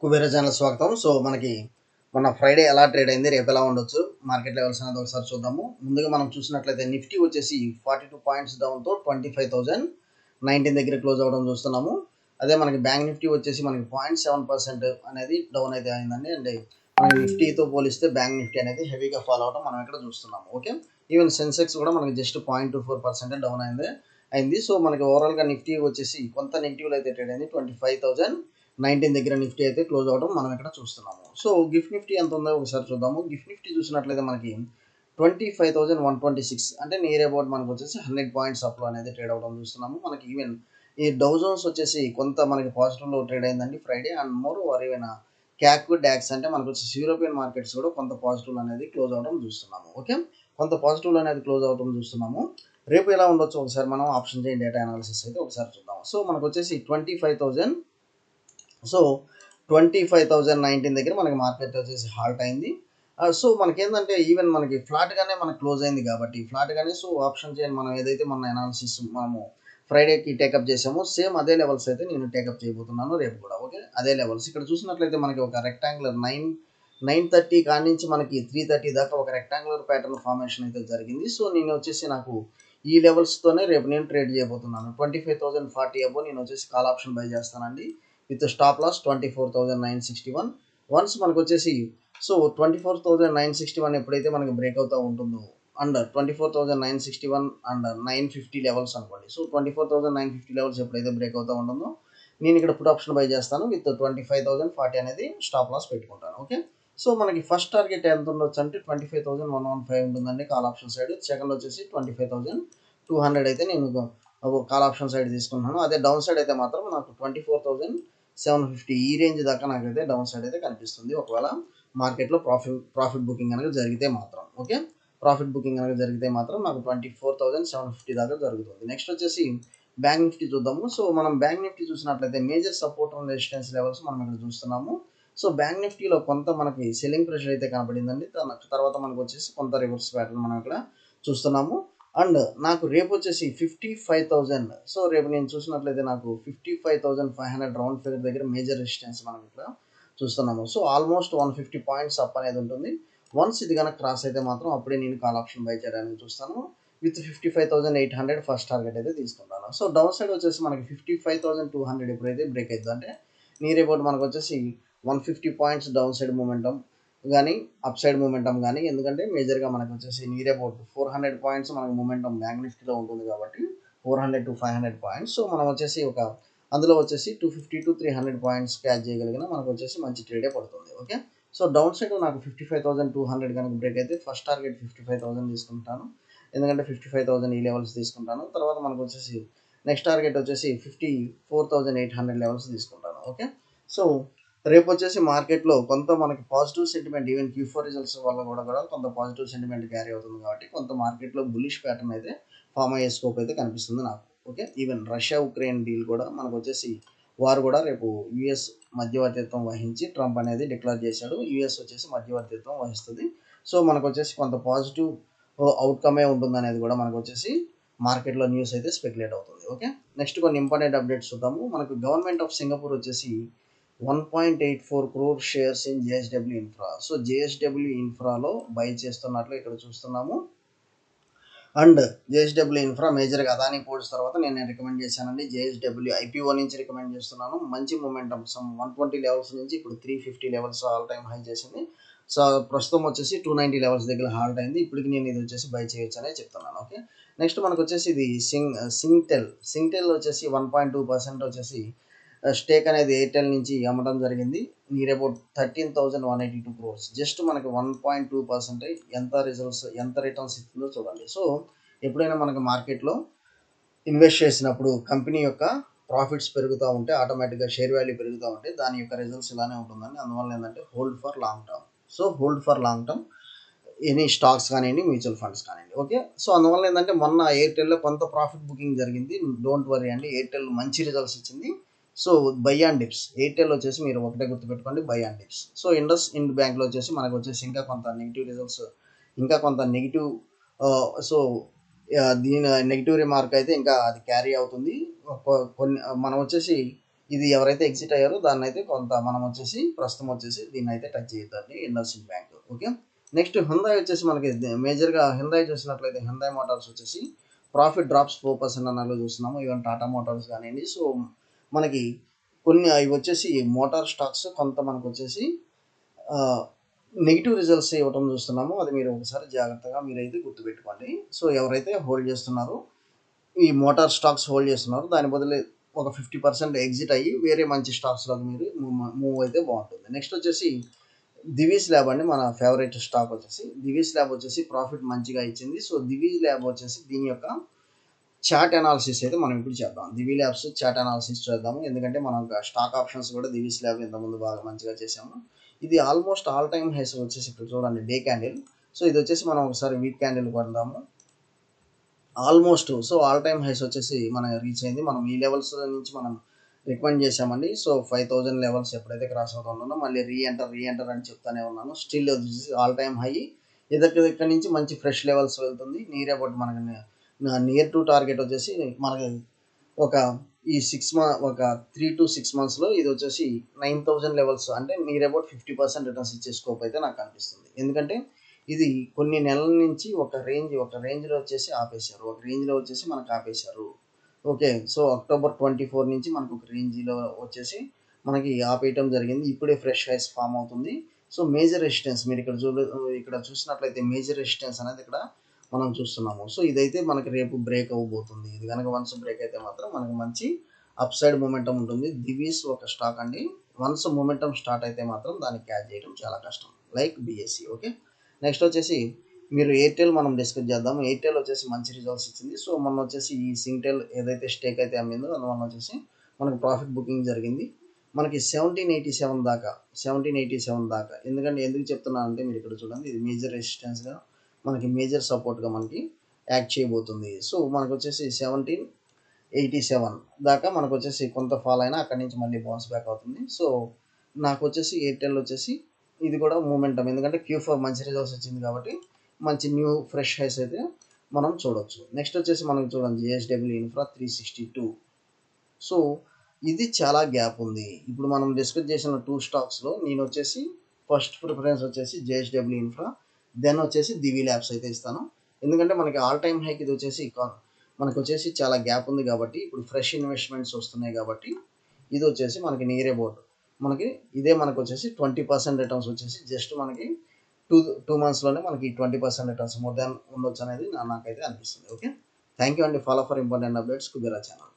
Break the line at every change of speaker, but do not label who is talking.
Kubera channel స్వాగతం. So మనకి మొన్న ఫ్రైడే ఎలా ట్రేడ్ అయింది, రేపు ఎలా ఉండొచ్చు మార్కెట్ లెవెల్స్ అనేది ఒకసారి చూద్దాము. ముందుగా మనం చూసినట్లయితే నిఫ్టీ వచ్చేసి 42 పాయింట్స్ డౌన్తో 25,019 దగ్గర క్లోజ్ అవ్వడం చూస్తున్నాము. అదే మనకి బ్యాంక్ నిఫ్టీ వచ్చేసి మనకి 0.7% అనేది డౌన్ అయితే అయిందండి. అండ్ మనకి నిఫ్టీతో పోలిస్తే బ్యాంక్ నిఫ్టీ అనేది హెవీగా ఫాలో అవడం మనం ఇక్కడ చూస్తున్నాము. ఓకే, ఈవెన్ సెన్సెక్స్ కూడా మనకి జస్ట్ 0.24% డౌన్ అయింది. సో మనకి ఓవరాల్గా నిఫ్టీ వచ్చేసి కొంత నెగిటివ్లో అయితే ట్రేడ్ అయింది. 25,019 దగ్గర నిఫ్టీ అయితే క్లోజ్ అవడం మనం ఇక్కడ చూస్తున్నాము. సో గిఫ్ట్ నిఫ్టీ ఎంత ఉందో ఒకసారి చూద్దాము. గిఫ్ట్ నిఫ్టీ చూసినట్లయితే మనకి 25,126 అంటే నియర్ అబౌట్ మనకు వచ్చేసి 100 పాయింట్స్ అప్లో అనేది ట్రేడ్ అవడం చూస్తున్నాము. మనకి ఈవెన్ ఈ డౌ జోన్స్ వచ్చేసి కొంత మనకి పాజిటివ్లో ట్రేడ్ అయిందండి Friday. And moreover even CAC DAX అంటే మనకు వచ్చేసి యూరోపియన్ మార్కెట్స్ కూడా కొంత పాజిటివ్ అనేది క్లోజ్ అవడం చూస్తున్నాము. ఓకే, కొంత పాజిటివ్ అనేది క్లోజ్ అవడం చూస్తున్నాము. రేపు ఎలా ఉండొచ్చు ఒకసారి మనం ఆప్షన్ చేయండి డేటా అనాలిసిస్ అయితే ఒకసారి చూద్దాం. సో మనకు వచ్చేసి 25,019 దగ్గర మనకి మార్కెట్ వచ్చేసి హాల్ట్ అయింది. సో మనకేంటంటే ఈవెన్ మనకి ఫ్లాట్గానే మనకు క్లోజ్ అయింది కాబట్టి ఫ్లాట్గానే సో ఆప్షన్ చేయండి మనం ఏదైతే మన అనాలిసిస్ మనము ఫ్రైడేకి టేకప్ చేసామో సేమ్ అదే లెవెల్స్ అయితే నేను టేకప్ చేయబోతున్నాను రేపు కూడా. ఓకే, అదే లెవెల్స్ ఇక్కడ చూసినట్లయితే మనకి ఒక రెక్టాంగులర్ 9:30 కాడి నుంచి మనకి 3:30 దాకా ఒక రెక్టాంగులర్ ప్యాటర్న్ ఫార్మేషన్ అయితే జరిగింది. సో నేను వచ్చేసి నాకు ఈ లెవెల్స్తోనే రేపు నేను ట్రేడ్ చేయబోతున్నాను. 25,040 అబో నేను వచ్చేసి కాల్ ఆప్షన్ బై చేస్తానండి విత్ స్టాప్ లాస్ 24,961. వన్స్ మనకు వచ్చేసి సో 24,961 ఎప్పుడైతే మనకి బ్రేక్ అవుతూ ఉంటుందో అండ్ 24,961 అండ్ 950 లెవెల్స్ అనుకోండి. సో 24,950 లెవెల్స్ ఎప్పుడైతే బ్రేక్ అవుతూ ఉంటుందో నేను ఇక్కడ పుట్ ఆప్షన్ బై చేస్తాను విత్ 25,040 అనేది స్టాప్ లాస్ పెట్టుకుంటాను. ఓకే, సో మనకి ఫస్ట్ టార్గెట్ ఎంత ఉండొచ్చు అంటే 25,115 ఉంటుందండి కాల్ ఆప్షన్ సైడ్. సెకండ్ వచ్చేసి 25,200 అయితే నేను కాల్ ఆప్షన్ సైడ్ తీసుకుంటున్నాను. అదే డౌన్ సైడ్ అయితే మాత్రం నాకు 24,750 ఈ రేంజ్ దాకా నాకైతే డౌన్ సైడ్ అయితే కనిపిస్తుంది ఒకవేళ మార్కెట్లో ప్రాఫిట్ బుకింగ్ అనేది జరిగితే మాత్రం. ఓకే, ప్రాఫిట్ బుకింగ్ అనేది జరిగితే మాత్రం నాకు 24,750 దాకా జరుగుతుంది. నెక్స్ట్ వచ్చేసి బ్యాంక్ నిఫ్టీ చూద్దాము. సో మనం బ్యాంక్ నిఫ్టీ చూసినట్లయితే major support and resistance levels మనం ఇక్కడ చూస్తున్నాము. సో బ్యాంక్ నిఫ్టీలో కొంత మనకి సెల్లింగ్ ప్రెషర్ అయితే కనబడిందండి. తర్వాత మనకు వచ్చేసి కొంత రివర్స్ ప్యాటర్న్ మనం ఇక్కడ చూస్తున్నాము. అండ్ నాకు రేపు వచ్చేసి 55,000. సో రేపు నేను చూసినట్లయితే నాకు 55,500 రౌండ్ ఫిగర్ దగ్గర మేజర్ రెసిస్టెన్స్ మనం ఇక్కడ చూస్తున్నాము. సో ఆల్మోస్ట్ 150 పాయింట్స్ అప్ అనేది ఉంటుంది. వన్స్ ఇది కనుక క్రాస్ అయితే మాత్రం అప్పుడే నేను కాల్ ఆప్షన్ బై చేయడానికి చూస్తాను విత్ 55,800 ఫస్ట్ టార్గెట్ అయితే తీసుకుంటాను. సో డౌన్ సైడ్ వచ్చేసి మనకి 55,200 ఎప్పుడైతే బ్రేక్ అవుతుందో అంటే నియర్ అబౌట్ మనకు వచ్చేసి 150 పాయింట్స్ డౌన్ సైడ్ మూమెంటం కానీ అప్ సైడ్ మూమెంటం కానీ, ఎందుకంటే మేజర్గా మనకు వచ్చేసి నియర్ అబౌట్ 400 పాయింట్స్ మనకు మూమెంటం బ్యాంక్ నిఫ్టీలో ఉంటుంది కాబట్టి 400 to 500 పాయింట్స్. సో మనం వచ్చేసి ఒక అందులో వచ్చేసి 250 to 300 పాయింట్స్ క్యాచ్ చేయగలిగిన మనకు వచ్చేసి మంచి ట్రేడే పడుతుంది. ఓకే, సో డౌన్ సైడ్ నాకు 55,200 కనుక బ్రేక్ అయితే ఫస్ట్ టార్గెట్ 55,000 తీసుకుంటాను. ఎందుకంటే 55,000 ఈ లెవెల్స్ తీసుకుంటాను. తర్వాత మనకు వచ్చేసి నెక్స్ట్ టార్గెట్ వచ్చేసి 54,800 లెవెల్స్ తీసుకుంటాను. ఓకే, సో రేపు వచ్చేసి మార్కెట్లో కొంత మనకి positive sentiment even Q4 results వల్ల కూడా కొంత పాజిటివ్ సెంటిమెంట్ క్యారీ అవుతుంది కాబట్టి కొంత మార్కెట్లో బులిష్ ప్యాటర్న్ అయితే ఫామ్ అయ్యే స్కోప్ అయితే కనిపిస్తుంది నాకు. Okay, even Russia Ukraine deal కూడా మనకు వచ్చేసి వారు కూడా రేపు యుఎస్ మధ్యవర్తిత్వం వహించి ట్రంప్ అనేది డిక్లేర్ చేశాడు. యుఎస్ వచ్చేసి మధ్యవర్తిత్వం వహిస్తుంది. సో మనకు వచ్చేసి కొంత పాజిటివ్ అవుట్కమే ఉంటుంది అనేది కూడా మనకు వచ్చేసి మార్కెట్లో న్యూస్ అయితే స్పెక్యులేట్ అవుతుంది. ఓకే, నెక్స్ట్ కొన్ని ఇంపార్టెంట్ అప్డేట్స్ చూద్దాము. మనకు గవర్నమెంట్ ఆఫ్ సింగపూర్ వచ్చేసి 1.84 crore shares in JSW infra. So JSW ఇన్ఫ్రాలో బై చేస్తున్నట్లు ఇక్కడ చూస్తున్నాము. అండ్ జేఎస్డబ్ల్యూ ఇన్ఫ్రా మేజర్గా అదానీ పోర్ట్స్ తర్వాత నేను రికమెండ్ చేశానండి. జేఎస్డబ్ల్యూ ఐపీఓ నుంచి రికమెండ్ చేస్తున్నాను. మంచి మూమెంటం 120 లెవెల్స్ నుంచి ఇప్పుడు 350 లెవెల్స్ ఆల్ టైమ్ హై చేసింది. సో ప్రస్తుతం వచ్చేసి 290 లెవెల్స్ దగ్గర హాల్ట్ అయింది. ఇప్పటికి నేను ఇది వచ్చేసి బై చేయొచ్చు అనే చెప్తున్నాను. ఓకే, నెక్స్ట్ మనకు వచ్చేసి ఇది సింగ్టెల్ వచ్చేసి 1.2% వచ్చేసి స్టేక్ అనేది ఎయిర్టెల్ నుంచి అమ్మడం జరిగింది. Near about 13,182 crores. జస్ట్ మనకి 1.2% ఎంత రిటర్న్స్ ఇస్తుందో చూడండి. సో ఎప్పుడైనా మనకి మార్కెట్లో ఇన్వెస్ట్ చేసినప్పుడు కంపెనీ యొక్క ప్రాఫిట్స్ పెరుగుతూ ఉంటే ఆటోమేటిక్గా షేర్ వాల్యూ పెరుగుతూ ఉంటే దాని యొక్క రిజల్ట్స్ ఇలానే ఉంటుందండి. అందువల్ల ఏంటంటే hold for long term. So hold for long term any stocks కానివ్వండి, మ్యూచువల్ ఫండ్స్ కానివ్వండి. ఓకే, సో అందువల్ల ఏంటంటే మొన్న ఎయిర్టెల్లో కొంత ప్రాఫిట్ బుకింగ్ జరిగింది. డోంట్ వరీ అండి, ఎయిర్టెల్ మంచి రిజల్ట్స్ ఇచ్చింది. So buy and dips Airtel వచ్చేసి మీరు ఒకటే గుర్తుపెట్టుకోండి, buy and dips. So Indus Ind బ్యాంక్లో వచ్చేసి మనకు వచ్చేసి ఇంకా కొంత నెగిటివ్ రిజల్ట్స్, ఇంకా కొంత నెగిటివ్ సో దీని నెగిటివ్ రిమార్క్ అయితే ఇంకా అది క్యారీ అవుతుంది. కొన్ని మనం వచ్చేసి ఇది ఎవరైతే ఎగ్జిట్ అయ్యారో దాన్ని అయితే కొంత మనం వచ్చేసి ప్రస్తుతం వచ్చేసి దీన్ని అయితే టచ్ చేయొద్దండి IndusInd bank. Okay. Next Hyundai వచ్చేసి మనకి మేజర్గా హ్యుందాయ్ చూసినట్లయితే హ్యుందాయ్ మోటార్స్ వచ్చేసి ప్రాఫిట్ డ్రాప్స్ 4% అన్నట్లు చూస్తున్నాము. ఈవెన్ టాటా మోటార్స్ కానివ్వండి. సో మనకి కొన్ని అవి వచ్చేసి మోటార్ స్టాక్స్ కొంత మనకు వచ్చేసి నెగిటివ్ రిజల్ట్స్ ఇవ్వటం చూస్తున్నాము. అది మీరు ఒకసారి జాగ్రత్తగా మీరైతే గుర్తుపెట్టుకోండి. సో ఎవరైతే హోల్డ్ చేస్తున్నారో ఈ మోటార్ స్టాక్స్ హోల్డ్ చేస్తున్నారు దాని బదులు ఒక 50% ఎగ్జిట్ అయ్యి వేరే మంచి స్టాక్స్లోకి మీరు మూవ్ అయితే బాగుంటుంది. నెక్స్ట్ వచ్చేసి దివీస్ ల్యాబ్ అండి, మన ఫేవరెట్ స్టాక్ వచ్చేసి దివీస్ ల్యాబ్ వచ్చేసి ప్రాఫిట్ మంచిగా ఇచ్చింది. సో దివీస్ ల్యాబ్ వచ్చేసి దీని యొక్క చార్ట్ అనాలిసిస్ అయితే మనం ఇప్పుడు చేద్దాం. దివీ ల్యాబ్స్ చార్ట్ అనాలిసిస్ చేద్దాము. ఎందుకంటే మనం స్టాక్ ఆప్షన్స్ కూడా దివీస్ ల్యాబ్ ఇంతకుముందు బాగా మంచిగా చేసాము. ఇది ఆల్మోస్ట్ ఆల్ టైమ్ హైస్ వచ్చేసి ఇక్కడ చూడండి డే క్యాండిల్. సో ఇది వచ్చేసి మనం ఒకసారి వీక్ క్యాండిల్ కొడదాము. Almost so all time highs వచ్చేసి మనం రీచ్ అయింది. మనం ఈ లెవెల్స్ నుంచి మనం రికమెండ్ చేసామండి. సో 5000 లెవెల్స్ ఎప్పుడైతే క్రాస్ అవుతుందో మళ్ళీ రీఎంటర్ అని చెప్తానే ఉన్నాను. స్టిల్ ఆల్ టైమ్ హై ఇక్కడ నుంచి మంచి ఫ్రెష్ లెవెల్స్ వెళ్తుంది. నియర్ అబౌట్ మనకి నియర్ టు టార్గెట్ వచ్చేసి మనకి ఒక ఈ 3 to 6 monthsలో ఇది వచ్చేసి 9000 లెవెల్స్, అంటే నియర్ అబౌట్ 50% రిటర్న్స్ ఇచ్చే స్కోప్ అయితే నాకు కనిపిస్తుంది. ఎందుకంటే ఇది కొన్ని నెలల నుంచి ఒక రేంజ్లో వచ్చేసి ఆపేశారు, ఒక రేంజ్లో వచ్చేసి మనకు ఆపేశారు. ఓకే. సో October 24 నుంచి మనకు ఒక రేంజ్లో వచ్చేసి మనకి ఆపేయటం జరిగింది. ఇప్పుడే ఫ్రెష్ హైస్ ఫామ్ అవుతుంది. సో మేజర్ రెసిస్టెన్స్ మీరు ఇక్కడ చూసినట్లయితే మేజర్ రెసిస్టెన్స్ అనేది ఇక్కడ మనం చూస్తున్నాము. సో ఇదైతే మనకి రేపు బ్రేక్ అవ్వబోతుంది. ఇది కనుక వన్స్ బ్రేక్ అయితే మాత్రం మనకి మంచి అప్ సైడ్ మొమెంటం ఉంటుంది. దివీస్ ఒక స్టాక్ అండి, వన్స్ మొమెంటం స్టార్ట్ అయితే మాత్రం దాన్ని క్యాచ్ చేయడం చాలా కష్టం, లైక్ బిఎస్సి. ఓకే. నెక్స్ట్ వచ్చేసి మీరు ఎయిర్టెల్ మనం డిస్కస్ చేద్దాం. ఎయిర్టెల్ వచ్చేసి మంచి రిజల్ట్స్ ఇచ్చింది. సో మొన్న వచ్చేసి ఈ సింగ్టెల్ ఏదైతే స్టేక్ అయితే అమ్మిందో అందువల్ల వచ్చేసి మనకు ప్రాఫిట్ బుకింగ్ జరిగింది. మనకి 1787 దాకా ఎందుకు చెప్తున్నాను అంటే మీరు ఇక్కడ చూడండి, ఇది మేజర్ రెసిస్టెన్స్గా మనకి మేజర్ సపోర్ట్గా మనకి యాక్ట్ చేయబోతుంది. సో మనకు వచ్చేసి 1787 దాకా మనకు వచ్చేసి కొంత ఫాల్ అయినా అక్కడి నుంచి మళ్ళీ బౌన్స్ బ్యాక్ అవుతుంది. సో నాకు వచ్చేసి ఎయిర్టెల్ వచ్చేసి ఇది కూడా మూమెంటం, ఎందుకంటే Q4 మంచి రిజల్ట్స్ వచ్చింది కాబట్టి మంచి న్యూ ఫ్రెష్ హైస్ అయితే మనం చూడొచ్చు. నెక్స్ట్ వచ్చేసి మనం చూడండి JSW ఇన్ఫ్రా 362. సో ఇది చాలా గ్యాప్ ఉంది. ఇప్పుడు మనం డిస్కస్ చేసిన 2 స్టాక్స్లో నేను వచ్చేసి ఫస్ట్ ప్రిఫరెన్స్ వచ్చేసి JSW ఇన్ఫ్రా, దెన్ వచ్చేసి దివీ ల్యాబ్స్ అయితే ఇస్తాను. ఎందుకంటే మనకి ఆల్ టైమ్ హైక్ ఇది వచ్చేసి మనకు వచ్చేసి చాలా గ్యాప్ ఉంది కాబట్టి ఇప్పుడు ఫ్రెష్ ఇన్వెస్ట్మెంట్స్ వస్తున్నాయి కాబట్టి ఇది వచ్చేసి మనకి నియర్ అబౌట్ మనకి ఇదే మనకు వచ్చేసి 20% రిటర్న్స్ వచ్చేసి జస్ట్ మనకి 2 monthsలోనే మనకి 20% రిటర్న్స్ మోర్ దాన్ ఉండొచ్చు అనేది నాకైతే అనిపిస్తుంది. ఓకే. థ్యాంక్ యూ అండి. Follow for important updates Kubera channel.